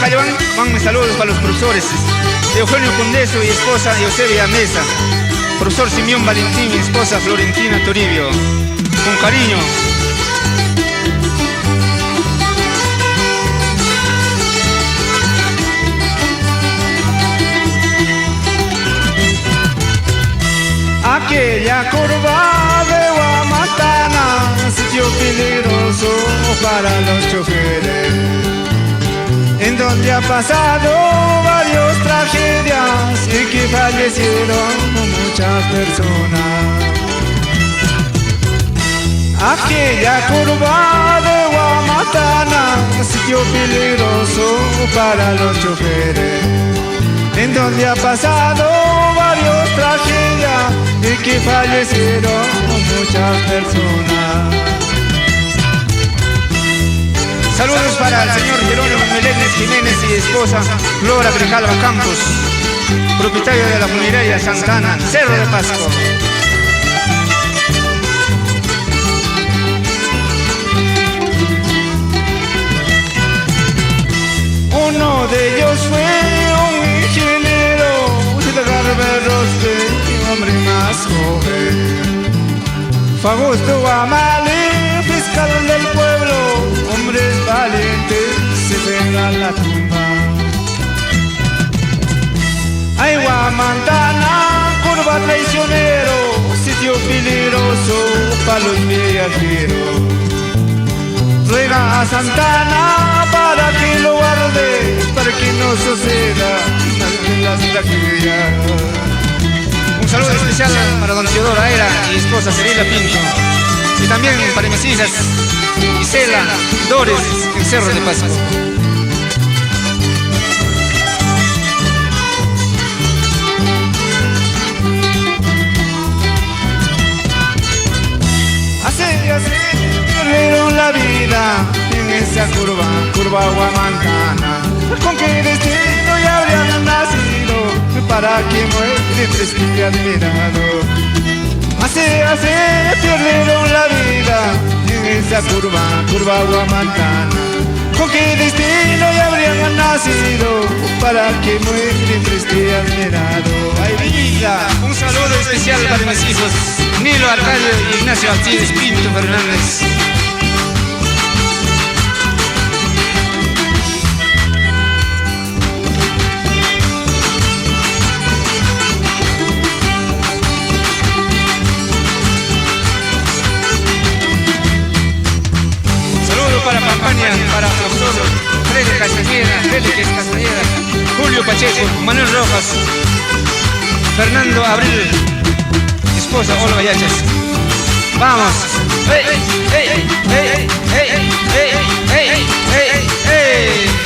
Callabán, van mis saludos para los profesores Eugenio Cundeso y esposa Eusebia Mesa, profesor Simeón Valentín y esposa Florentina Toribio, con cariño. Aquella curva de Guamatana, sitio peligroso para los choferes, en donde ha pasado varias tragedias y que fallecieron muchas personas. Aquella curva de Guamatana, sitio peligroso para los choferes, en donde ha pasado varias tragedias y que fallecieron muchas personas. Saludos para el señor Jerónimo Meléndez Jiménez y esposa Flora Grijalva Campos, propietario de la funeraria Santana, Cerro de Pasco. Uno de ellos fue un ingeniero de Garberospe, un hombre más joven. Fausto Guamale, fiscal del pueblo, hombres valientes se ven a la tumba. Ay, Guamantana, curva traicionero, sitio peligroso para los viajeros. Ruega a Santana para que lo guarde, para que no suceda las tragedias. Un saludo especial para don Teodoro Aera y esposa Cerila Pinto, y también para mis hijas Isela, Dores, en Cerro de Pasco. Perdieron la vida en esa curva Guamantana. ¿Con qué destino ya habrían nacido para que muestren que admirado? Perdieron la vida en esa curva Guamantana. ¿Con qué destino ya habrían nacido para que muestren que admirado? ¡Ay, vida! Un saludo especial para mis hijos Nilo Arcadio y Ignacio Alcides Pinto Fernández. Saludo para Pampaña, para profesor Freddy Castañeda, Félix Castañeda, Julio Pacheco, Manuel Rojas, Fernando Abril, esposa Olga Yachas. ¡Vamos! ¡Hey, hey, hey, hey, hey, hey, hey, hey, hey, hey!